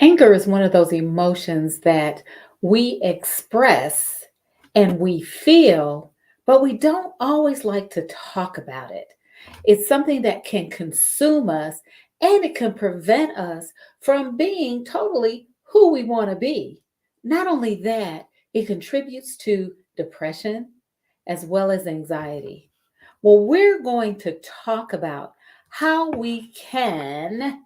Anger is one of those emotions that we express and we feel, but we don't always like to talk about it. It's something that can consume us and it can prevent us from being totally who we want to be. Not only that, it contributes to depression as well as anxiety. Well, we're going to talk about how we can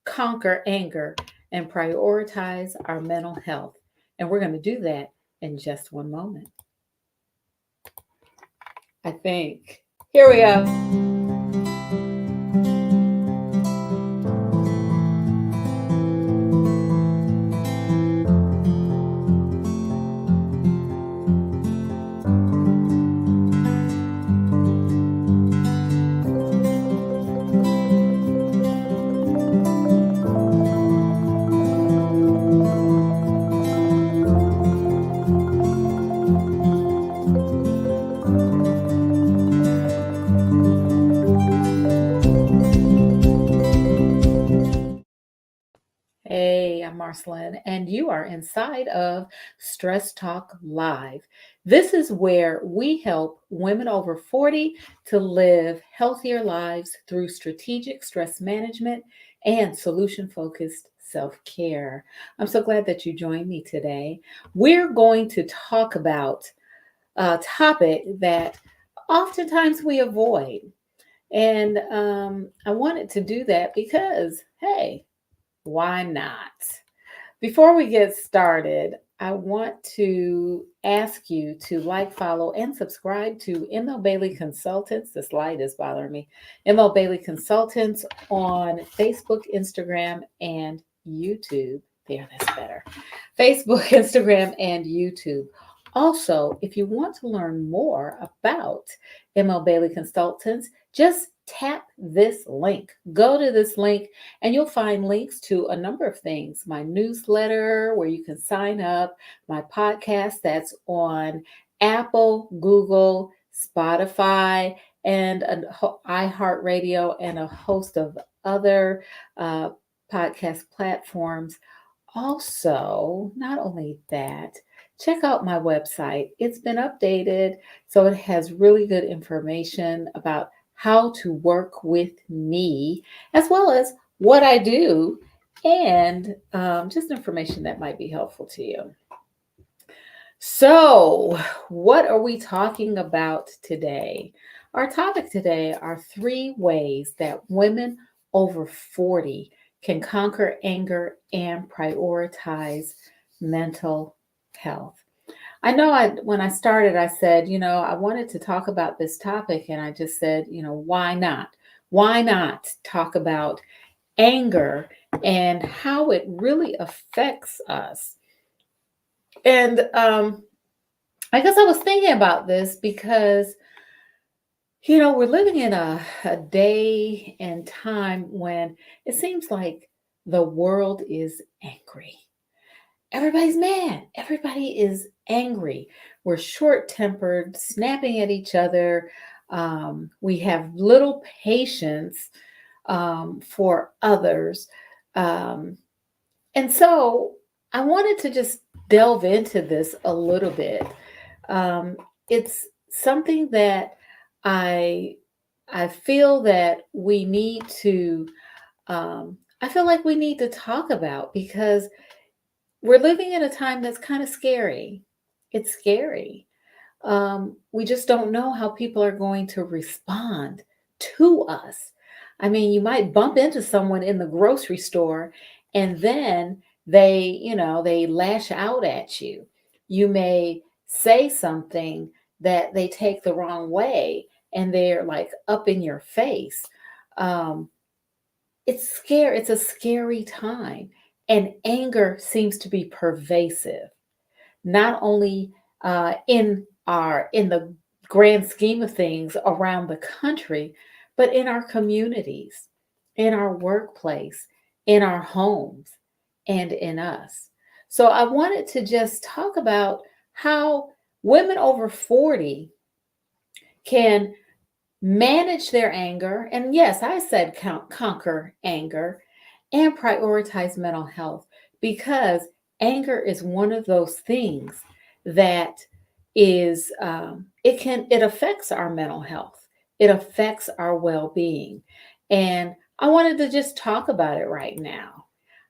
conquer anger and prioritize our mental health. And we're going to do that in just one moment. I think. Here we go. Hey, I'm Marcyline, and you are inside of Stress Talk Live. This is where we help women over 40 to live healthier lives through strategic stress management and solution focused self care. I'm so glad that you joined me today. We're going to talk about a topic that oftentimes we avoid. And I wanted to do that because, hey, why not? Before we get started, I want to ask you to like, follow, and subscribe to ML Bailey Consultants. This light is bothering me. ML Bailey Consultants on Facebook, Instagram, and YouTube. There, that's better. Facebook, Instagram, and YouTube. Also, if you want to learn more about ML Bailey Consultants, just tap this link. Go to this link and you'll find links to a number of things. My newsletter, where you can sign up, my podcast that's on Apple, Google, Spotify, and iHeartRadio, and a host of other podcast platforms. Also, not only that, check out my website. It's been updated, so it has really good information about how to work with me, as well as what I do, and just information that might be helpful to you. So, what are we talking about today? Our topic today are 3 ways that women over 40 can conquer anger and prioritize mental health. I know when I started, I said, I wanted to talk about this topic, and I just said, why not? Why not talk about anger and how it really affects us? And I guess I was thinking about this because, we're living in a day and time when it seems like the world is angry. Everybody's mad. Everybody is angry. We're short tempered, snapping at each other. We have little patience for others. Um, and so I wanted to just delve into this a little bit. It's something that I I feel that we need to I feel like we need to talk about because we're living in a time that's kind of scary. It's scary. We just don't know how people are going to respond to us. I mean, you might bump into someone in the grocery store and then they lash out at you. You may say something that they take the wrong way and they're like up in your face. Um, it's scary. It's a scary time. And anger seems to be pervasive, not only in the grand scheme of things around the country, but in our communities, in our workplace, in our homes, and in us. So I wanted to just talk about how women over 40 can manage their anger. And yes, I said conquer anger and prioritize mental health because anger is one of those things that is it affects our mental health. It affects our well-being. And I wanted to just talk about it right now.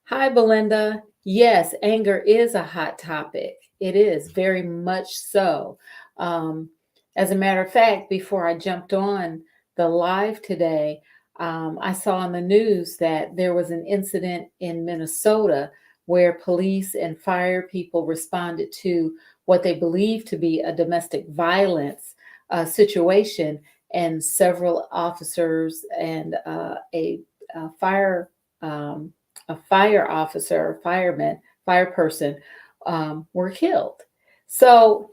Hi, Belinda. Yes, anger is a hot topic. It is very much so. um, as a matter of fact, before I jumped on the live today, I saw on the news that there was an incident in Minnesota where police and fire people responded to what they believed to be a domestic violence situation, and several officers and a fire a fire officer, fireman, fire person were killed. So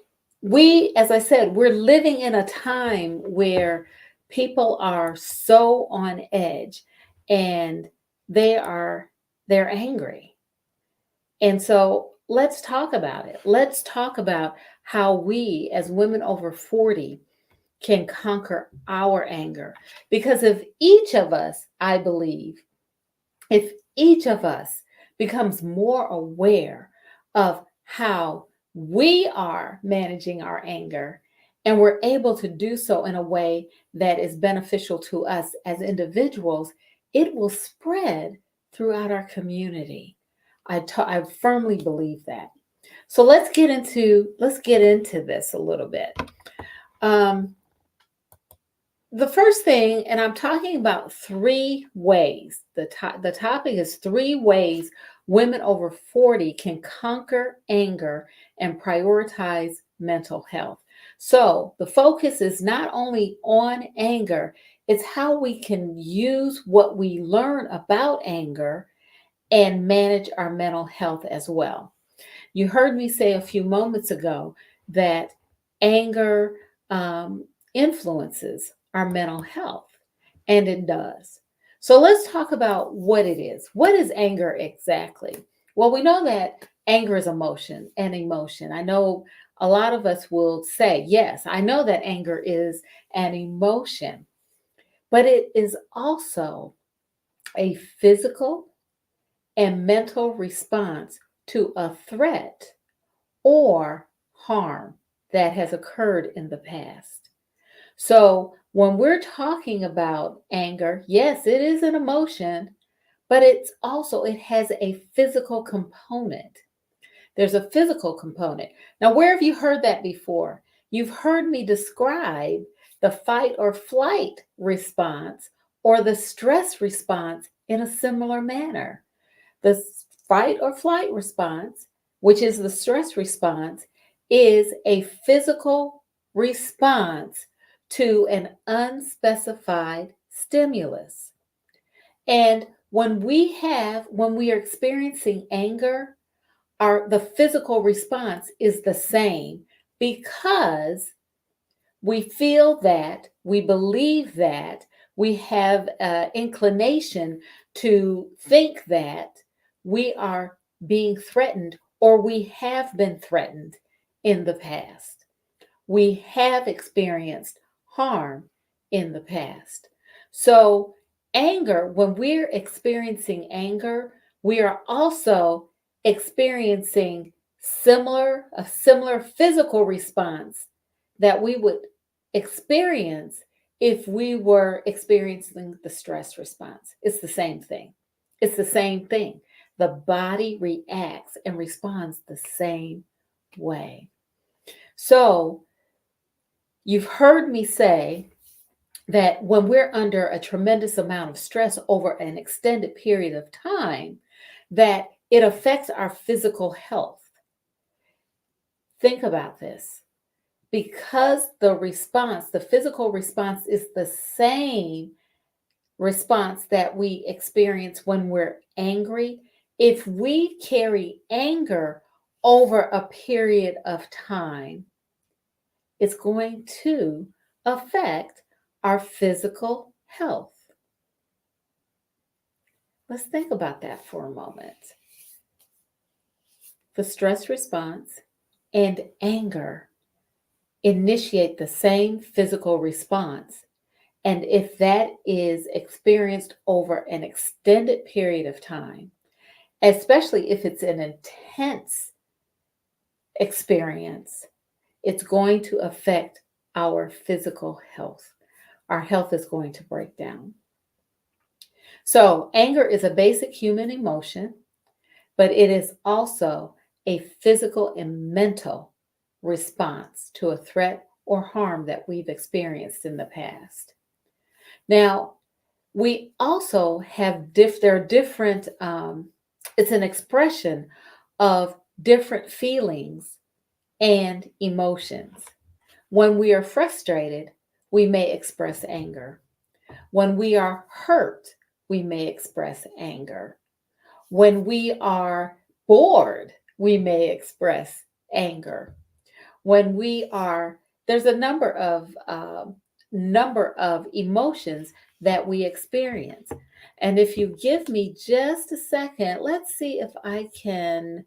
as I said, we're living in a time where people are so on edge, and they are they're angry. And so let's talk about it. Let's talk about how we as women over 40 can conquer our anger. Because if each of us, I believe, if each of us becomes more aware of how we are managing our anger, and we're able to do so in a way that is beneficial to us as individuals, it will spread throughout our community. I firmly believe that. So let's get into this a little bit. Um, the first thing, and I'm talking about three ways. The topic is three ways women over 40 can conquer anger and prioritize mental health. So the focus is not only on anger, it's how we can use what we learn about anger and manage our mental health as well. You heard me say a few moments ago that anger influences our mental health, and it does. So let's talk about what it is. What is anger exactly? Well, we know that anger is emotion and emotion. I know a lot of us will say, yes, I know that anger is an emotion, but it is also a physical and mental response to a threat or harm that has occurred in the past. So, when we're talking about anger, yes, it is an emotion, but it has a physical component. There's a physical component. Now, where have you heard that before? You've heard me describe the fight or flight response or the stress response in a similar manner. The fight or flight response, which is the stress response, is a physical response to an unspecified stimulus. And when we are experiencing anger, the physical response is the same because we feel that, we believe that, we have an inclination to think that we are being threatened or we have been threatened in the past. We have experienced harm in the past. So, when we're experiencing anger, we are also experiencing a similar physical response that we would experience if we were experiencing the stress response. It's the same thing. It's the same thing. The body reacts and responds the same way. So, you've heard me say that when we're under a tremendous amount of stress over an extended period of time, that it affects our physical health. Think about this. Because the physical response is the same response that we experience when we're angry, if we carry anger over a period of time, it's going to affect our physical health. Let's think about that for a moment. The stress response and anger initiate the same physical response. And if that is experienced over an extended period of time, especially if it's an intense experience. It's going to affect our physical health. Our health is going to break down. So, anger is a basic human emotion, but it is also a physical and mental response to a threat or harm that we've experienced in the past. Now, we also have there are different, it's an expression of different feelings and emotions. When we are frustrated, we may express anger. When we are hurt, we may express anger. When we are bored, we may express anger. When we are, there's a number of emotions that we experience. And if you give me just a second, let's see if I can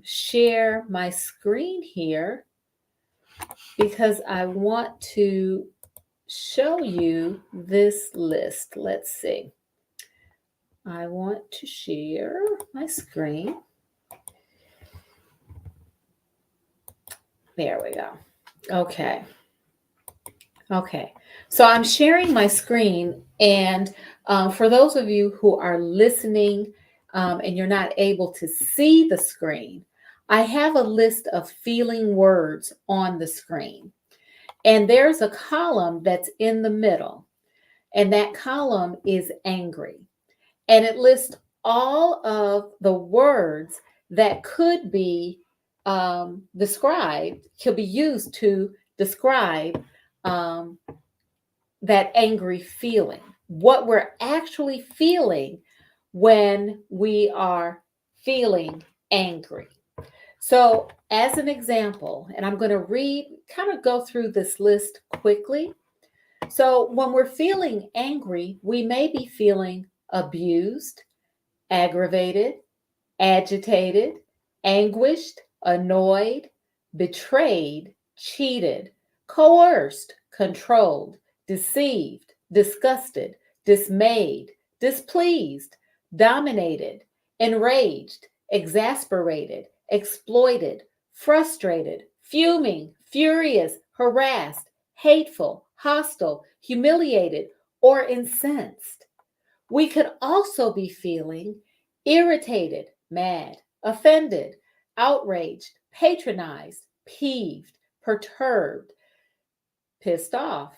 share my screen here because I want to show you this list. Let's see. I want to share my screen. There we go. Okay. Okay. So I'm sharing my screen. And for those of you who are listening and you're not able to see the screen, I have a list of feeling words on the screen. And there's a column that's in the middle. And that column is angry. And it lists all of the words that could be described, could be used to describe um, that angry feeling, what we're actually feeling when we are feeling angry. So, as an example, and I'm going to kind of go through this list quickly. So, when we're feeling angry, we may be feeling abused, aggravated, agitated, anguished, annoyed, betrayed, cheated, coerced, controlled, deceived, disgusted, dismayed, displeased, dominated, enraged, exasperated, exploited, frustrated, fuming, furious, harassed, hateful, hostile, humiliated, or incensed. We could also be feeling irritated, mad, offended, outraged, patronized, peeved, perturbed, pissed off,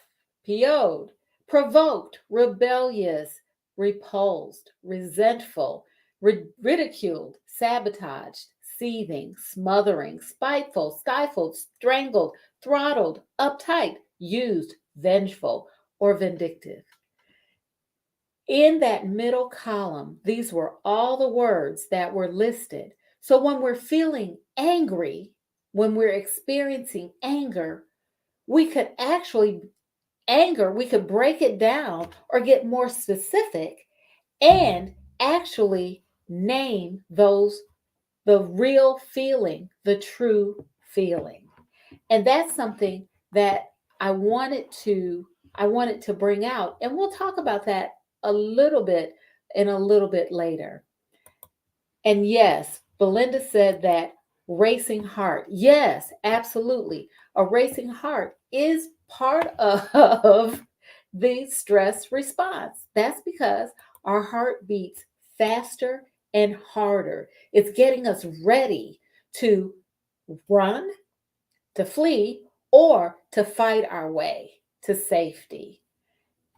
PO'd, provoked, rebellious, repulsed, resentful, ridiculed, sabotaged, seething, smothering, spiteful, stifled, strangled, throttled, uptight, used, vengeful, or vindictive. In that middle column, these were all the words that were listed. So when we're feeling angry, when we're experiencing anger, we could we could break it down or get more specific and actually name the real feeling, the true feeling. And that's something that I wanted to I wanted to bring out, and we'll talk about that a little bit in a little bit later. And yes, Belinda said that racing heart. Yes, absolutely. A racing heart is part of the stress response. That's because our heart beats faster and harder. It's getting us ready to run, to flee, or to fight our way to safety.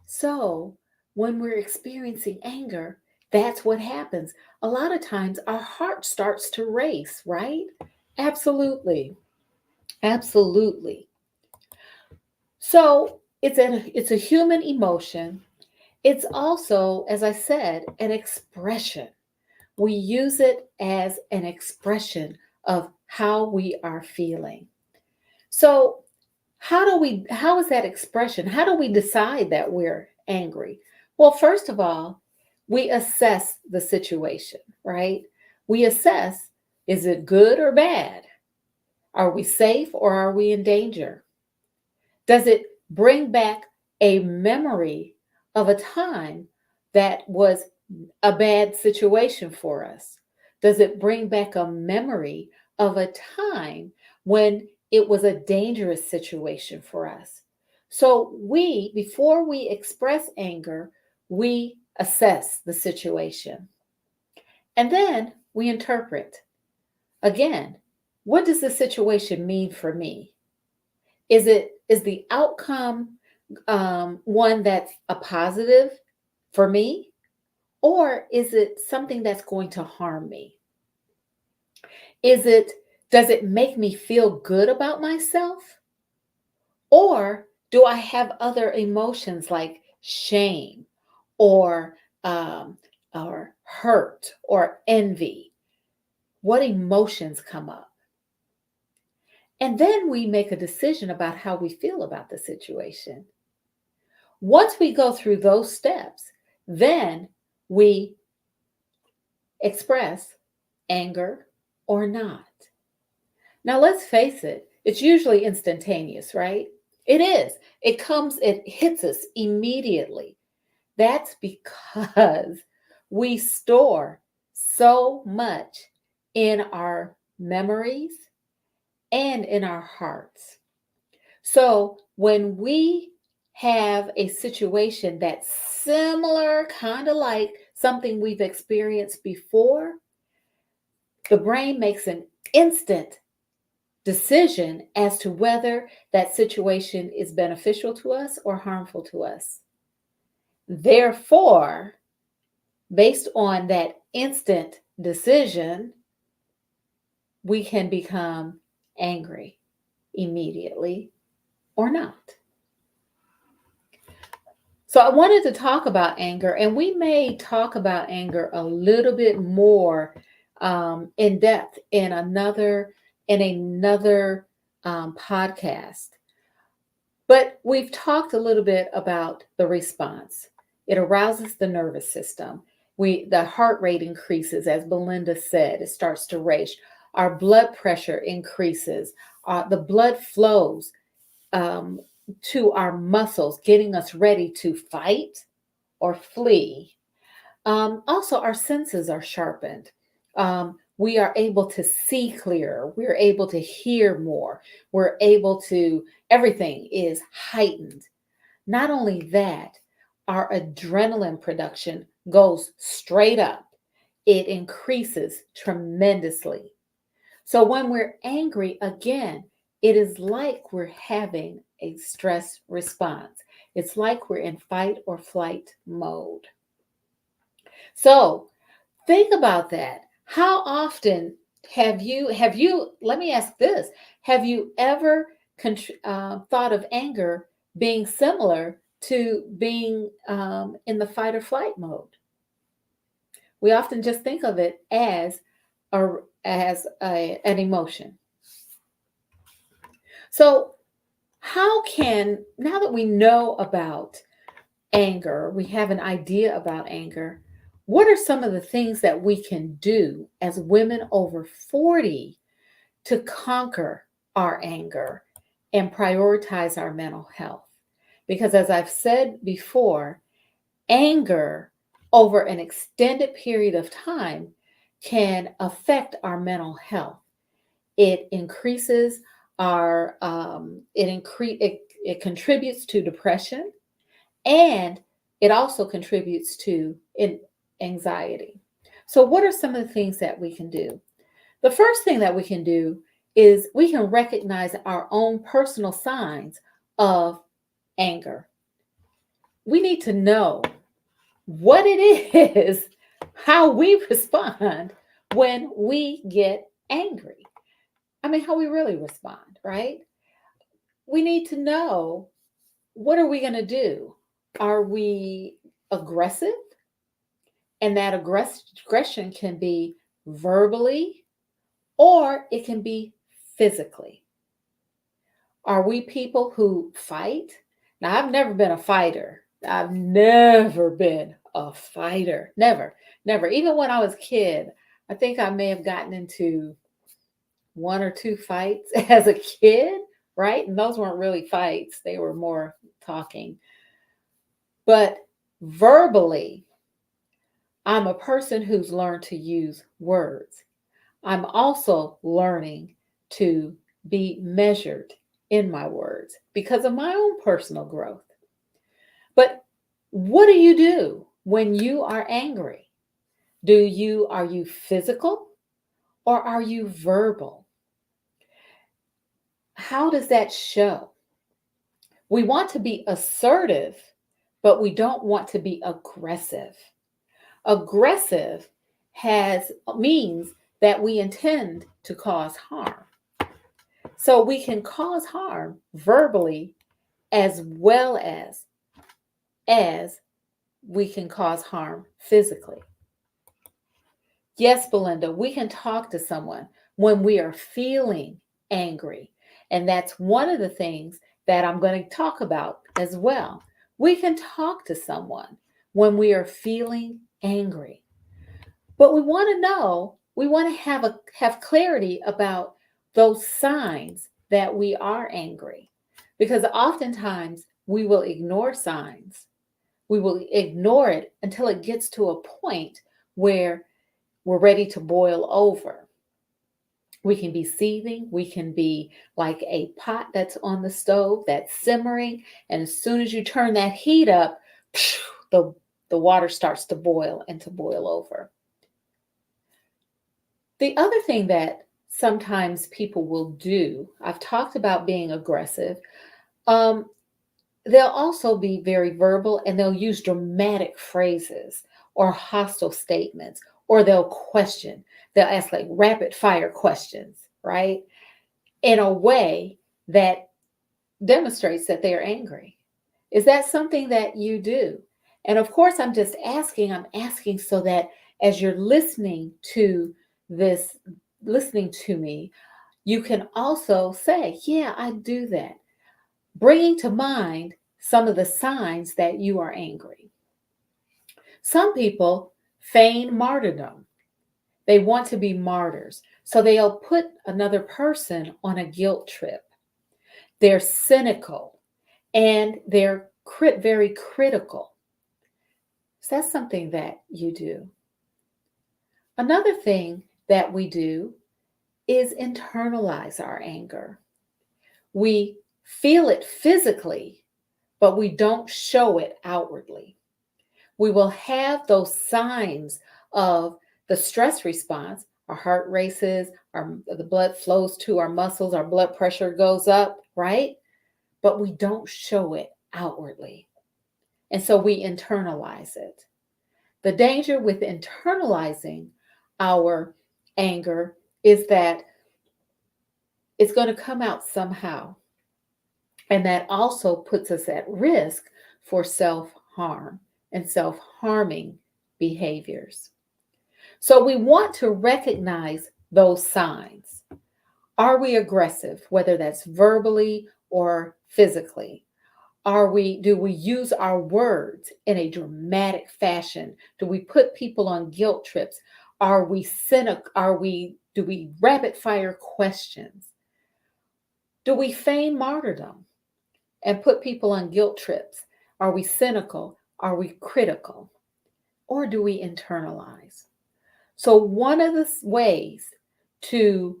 So, when we're experiencing anger, that's what happens. A lot of times our heart starts to race, right? Absolutely. Absolutely. So, it's a human emotion. It's also, as I said, an expression. We use it as an expression of how we are feeling. So, how is that expression? How do we decide that we're angry? Well, first of all, we assess the situation, right? We assess, is it good or bad? Are we safe or are we in danger? Does it bring back a memory of a time that was a bad situation for us? Does it bring back a memory of a time when it was a dangerous situation for us? So before we express anger, we assess the situation and then we interpret. Again, what does the situation mean for me? Is the outcome one that's a positive for me, or is it something that's going to harm me? Is it Does it make me feel good about myself, or do I have other emotions like shame or um, or hurt or envy? What emotions come up? And then we make a decision about how we feel about the situation. Once we go through those steps, then we express anger or not. Now, let's face it, it's usually instantaneous, right? It is. It hits us immediately. That's because we store so much in our memories and in our hearts. So when we have a situation that's similar, kind of like something we've experienced before, the brain makes an instant decision as to whether that situation is beneficial to us or harmful to us. Therefore, based on that instant decision, we can become angry immediately or not. So I wanted to talk about anger, and we may talk about anger a little bit more in depth in another podcast. But we've talked a little bit about the response. It arouses the nervous system. The heart rate increases, as Belinda said. It starts to race. Our blood pressure increases. The blood flows um, to our muscles, getting us ready to fight or flee. Also, our senses are sharpened. We are able to see clearer. We're able to hear more. Everything is heightened. Not only that, our adrenaline production goes straight up. It increases tremendously. So when we're angry, again, it is like we're having a stress response. It's like we're in fight or flight mode. So think about that. How often let me ask this, have you ever thought of anger being similar to being in the fight or flight mode? We often just think of it an emotion. So now that we know about anger, we have an idea about anger, what are some of the things that we can do as women over 40 to conquer our anger and prioritize our mental health? Because as I've said before, anger over an extended period of time can affect our mental health. It increases it contributes to depression, and it also contributes to anxiety. So what are some of the things that we can do? The first thing that we can do is we can recognize our own personal signs of anger. We need to know what it is, how we respond when we get angry. I mean, how we really respond, right? We need to know, what are we going to do? Are we aggressive? And that aggression can be verbally or it can be physically. Are we people who fight? Now, I've never been a fighter. I've never been a fighter. Never, never. Even when I was a kid, I think I may have gotten into one or two fights as a kid, right? And those weren't really fights, they were more talking. But verbally, I'm a person who's learned to use words. I'm also learning to be measured in my words because of my own personal growth. But what do you do when you are angry? Are you physical or are you verbal? How does that show? We want to be assertive, but we don't want to be aggressive. Aggressive has means that we intend to cause harm. So we can cause harm verbally as well as we can cause harm physically. Yes, Belinda, we can talk to someone when we are feeling angry. And that's one of the things that I'm going to talk about as well. We can talk to someone when we are feeling angry. But we want to have clarity about those signs that we are angry. Because oftentimes we will ignore signs. We will ignore it until it gets to a point where we're ready to boil over. We can be seething. We can be like a pot that's on the stove that's simmering. And as soon as you turn that heat up, the, the water starts to boil and to boil over. The other thing that sometimes people will do, I've talked about being aggressive. They'll also be very verbal and they'll use dramatic phrases or hostile statements, or they'll question. They'll ask like rapid fire questions, right? In a way that demonstrates that they're angry. Is that something that you do? And of course, I'm asking so that as you're listening to me, you can also say, yeah, I do that. Bringing to mind some of the signs that you are angry. Some people feign martyrdom. They want to be martyrs. So they'll put another person on a guilt trip. They're cynical and they're very critical. So that's something that you do. Another thing that we do is internalize our anger. We feel it physically, but we don't show it outwardly. We will have those signs of the stress response. Our heart races, the blood flows to our muscles, our blood pressure goes up, right? But we don't show it outwardly. And so we internalize it. The danger with internalizing our anger is that it's going to come out somehow. And that also puts us at risk for self-harm and self-harming behaviors. So we want to recognize those signs. Are we aggressive, whether that's verbally or physically? Do we use our words in a dramatic fashion? Do we put people on guilt trips? Are we cynical? Do we rapid fire questions? Do we feign martyrdom and put people on guilt trips? Are we cynical? Are we critical? Or do we internalize? So one of the ways to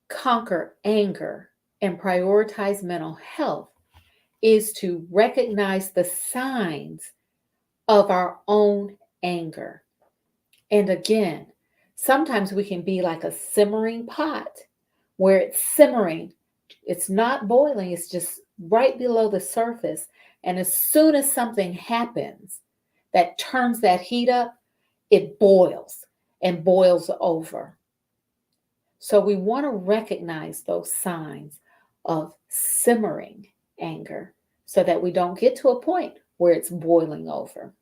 conquer anger and prioritize mental health is to recognize the signs of our own anger. And again, sometimes we can be like a simmering pot where it's simmering. It's not boiling, it's just right below the surface. And as soon as something happens that turns that heat up, it boils and boils over. So we want to recognize those signs of simmering anger so that we don't get to a point where it's boiling over.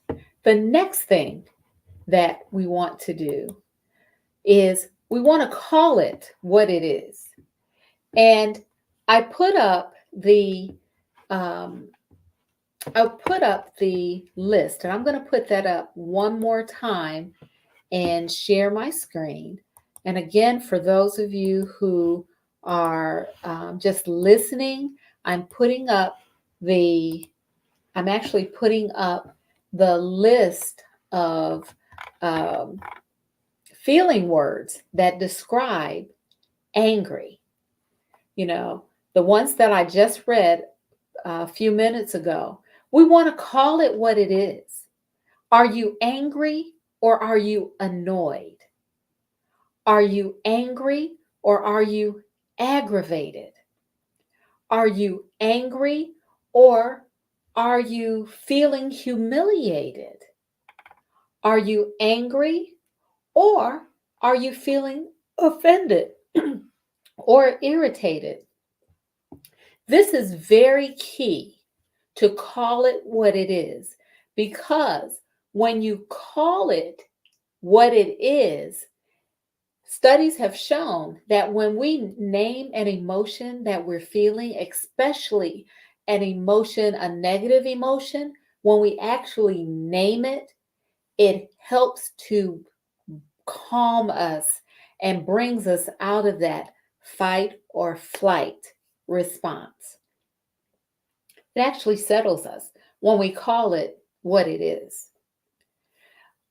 Okay. The next thing that we want to do is we want to call it what it is. And I put up the list, and I'm going to put that up one more time and share my screen. And again, for those of you who are just listening, I'm putting up the I'm actually putting up the list of um, feeling words that describe angry. You know, the ones that I just read a few minutes ago. We want to call it what it is. Are you angry or are you annoyed? Are you angry or are you aggravated? Are you angry or are you feeling humiliated? Are you angry or are you feeling offended or irritated? This is very key to call it what it is, because when you call it what it is, studies have shown that when we name an emotion that we're feeling, especially an emotion, a negative emotion, when we actually name it, it helps to calm us and brings us out of that fight or flight response. It actually settles us when we call it what it is.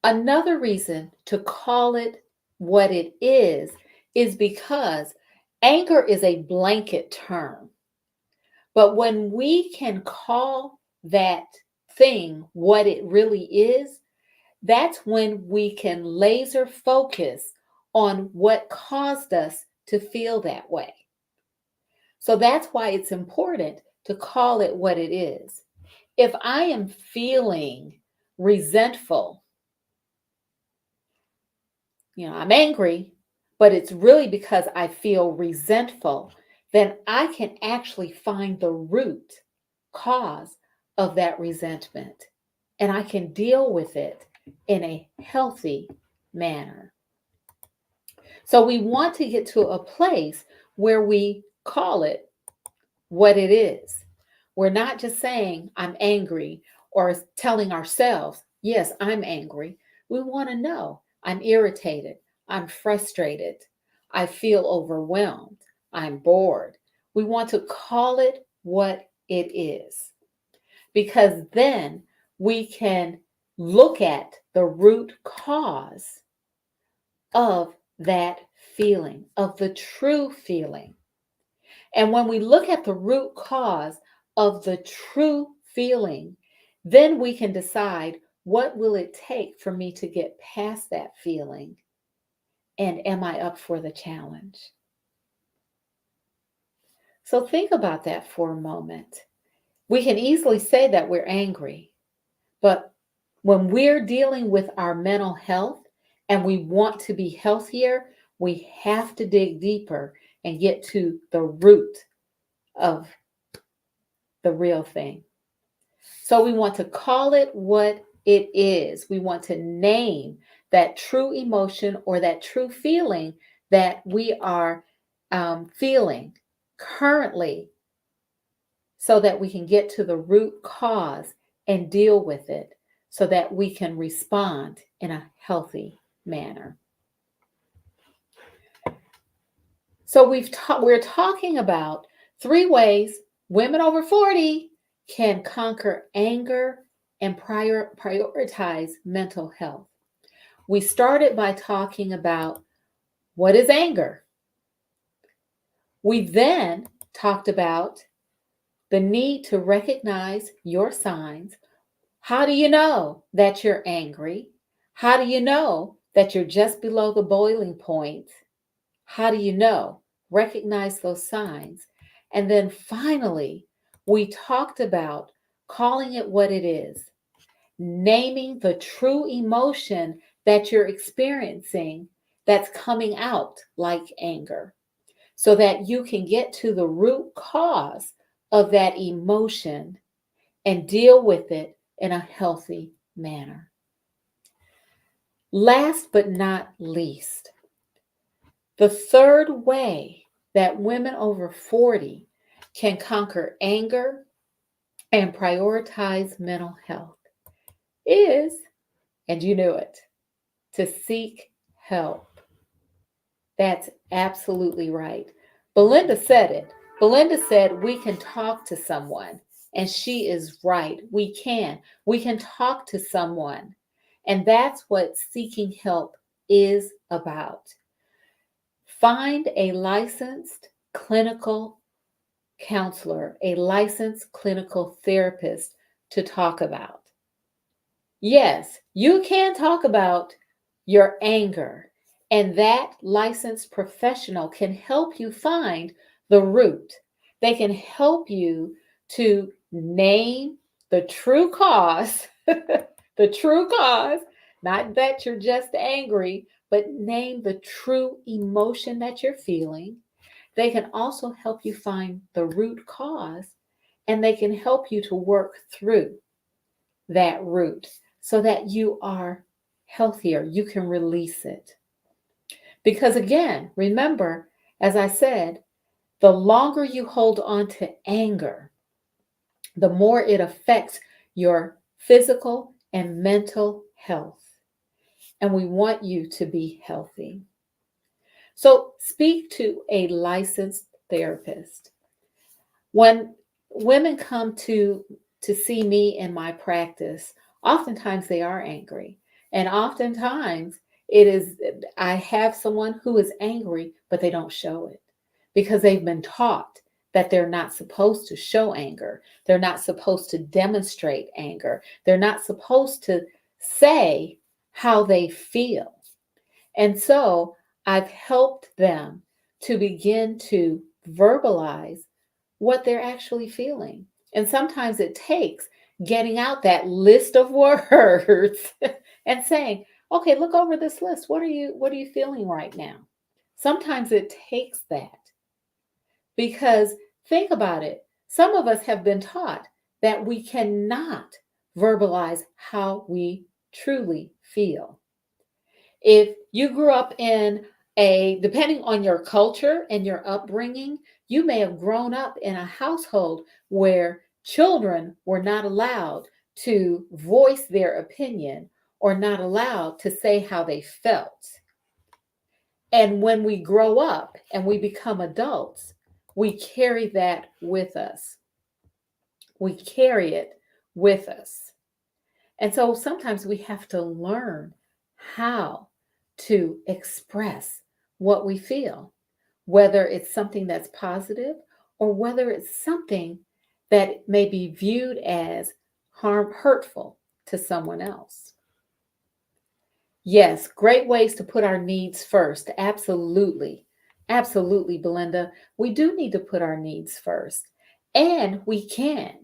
Another reason to call it what it is because anger is a blanket term. But when we can call that thing what it really is, that's when we can laser focus on what caused us to feel that way. So that's why it's important to call it what it is. If I am feeling resentful, I'm angry, but it's really because I feel resentful, then I can actually find the root cause of that resentment and I can deal with it in a healthy manner. So we want to get to a place where we call it what it is. We're not just saying, I'm angry, or telling ourselves, yes, I'm angry. We want to know, I'm irritated, I'm frustrated, I feel overwhelmed, I'm bored. We want to call it what it is, because then we can look at the root cause of that feeling, of the true feeling. And when we look at the root cause of the true feeling, then we can decide, what will it take for me to get past that feeling? And am I up for the challenge? So think about that for a moment. We can easily say that we're angry, but when we're dealing with our mental health and we want to be healthier, we have to dig deeper and get to the root of the real thing. So we want to call it what it is. We want to name that true emotion or that true feeling that we are feeling currently, so that we can get to the root cause and deal with it so that we can respond in a healthy manner. So we're talking about 3 ways women over 40 can conquer anger and prioritize mental health. We started by talking about what is anger. We then talked about the need to recognize your signs. How do you know that you're angry? How do you know that you're just below the boiling point? How do you know? Recognize those signs. And then finally, we talked about calling it what it is, naming the true emotion that you're experiencing that's coming out like anger, so that you can get to the root cause of that emotion and deal with it in a healthy manner. Last but not least, the third way that women over 40 can conquer anger and prioritize mental health is, and you knew it, to seek help. That's absolutely right. Belinda said it. Belinda said we can talk to someone And she is right. We can. We can talk to someone. And that's what seeking help is about. Find a licensed clinical counselor, a licensed clinical therapist to talk about. Yes, you can talk about your anger, and that licensed professional can help you find the root. They can help you to name the true cause, the true cause, not that you're just angry, but name the true emotion that you're feeling. They can also help you find the root cause, and they can help you to work through that root so that you are healthier. You can release it. Because again, remember, as I said, the longer you hold on to anger, the more it affects your physical and mental health. And we want you to be healthy. So speak to a licensed therapist. When women come to see me in my practice, oftentimes they are angry. And oftentimes it is I have someone who is angry, but they don't show it because they've been taught that they're not supposed to show anger. They're not supposed to demonstrate anger. They're not supposed to say how they feel. And so I've helped them to begin to verbalize what they're actually feeling. And sometimes it takes getting out that list of words and saying, okay, look over this list. What are you feeling right now? Sometimes it takes that because think about it. Some of us have been taught that we cannot verbalize how we truly feel. If you grew up in depending on your culture and your upbringing, you may have grown up in a household where children were not allowed to voice their opinion or not allowed to say how they felt. And when we grow up and we become adults, we carry that with us. We carry it with us. And so sometimes we have to learn how to express what we feel, whether it's something that's positive or whether it's something that may be viewed as hurtful to someone else. Yes, great ways to put our needs first. Absolutely. Absolutely, Belinda. We do need to put our needs first. And we can.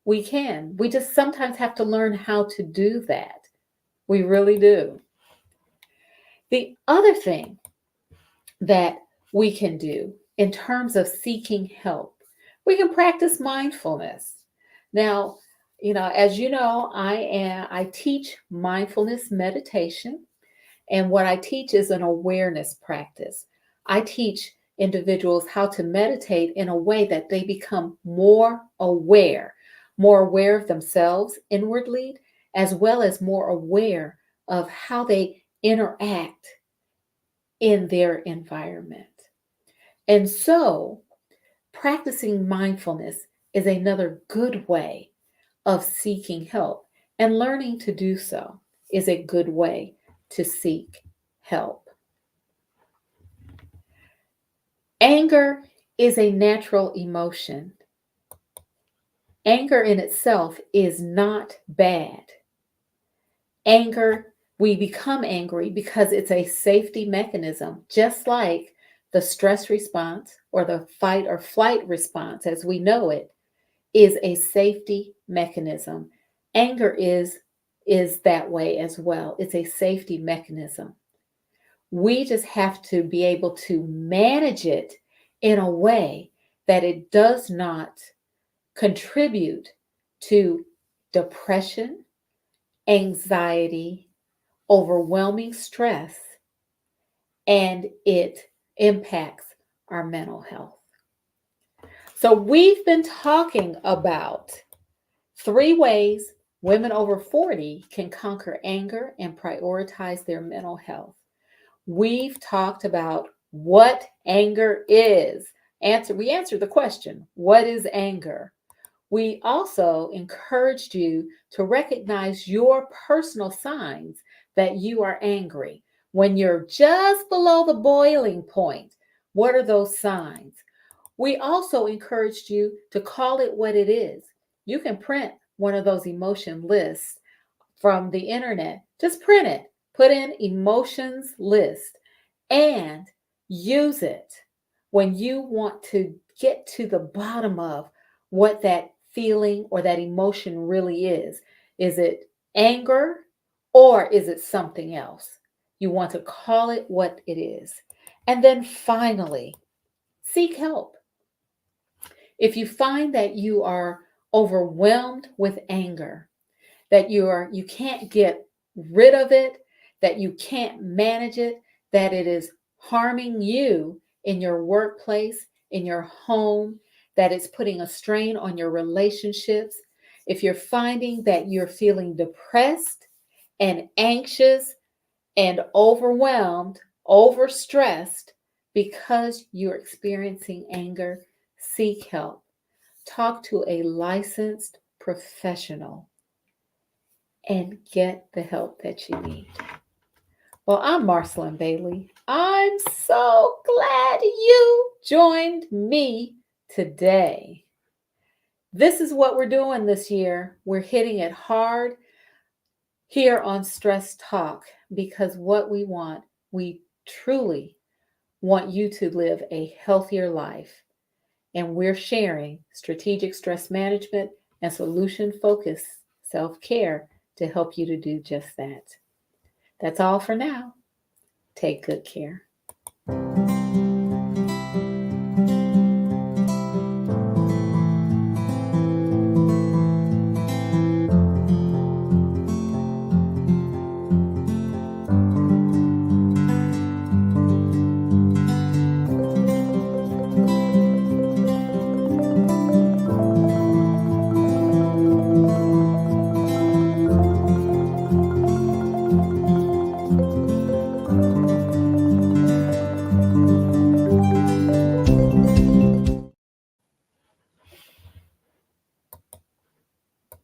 We can. We just sometimes have to learn how to do that. We really do. The other thing that we can do in terms of seeking help, we can practice mindfulness. Now, as you know, I teach mindfulness meditation, and what I teach is an awareness practice. I teach individuals how to meditate in a way that they become more aware of themselves inwardly, as well as more aware of how they interact in their environment. And so, practicing mindfulness is another good way of seeking help, and learning to do so is a good way to seek help. Anger is a natural emotion. Anger in itself is not bad. Anger, we become angry because it's a safety mechanism, just like the stress response or the fight or flight response as we know it is a safety mechanism. Anger is that way as well. It's a safety mechanism. We just have to be able to manage it in a way that it does not contribute to depression, anxiety, overwhelming stress, and it impacts our mental health. So, we've been talking about 3 ways women over 40 can conquer anger and prioritize their mental health. We've talked about what anger is. We answered the question, what is anger? We also encouraged you to recognize your personal signs that you are angry. When you're just below the boiling point, what are those signs? We also encouraged you to call it what it is. You can print one of those emotion lists from the internet. Just print it, put in emotions list, and use it when you want to get to the bottom of what that feeling or that emotion really is. Is it anger or is it something else? You want to call it what it is. And then finally, seek help. If you find that you are overwhelmed with anger, that you can't get rid of it, that you can't manage it, that it is harming you in your workplace, in your home, that it's putting a strain on your relationships, if you're finding that you're feeling depressed and anxious and overwhelmed, overstressed because you're experiencing anger, seek help. Talk to a licensed professional and get the help that you need. Well, I'm Marcyline Bailey. I'm so glad you joined me today. This is what we're doing this year. We're hitting it hard here on Stress Talk because what we truly want you to live a healthier life. And we're sharing strategic stress management and solution focused self care to help you to do just that. That's all for now. Take good care.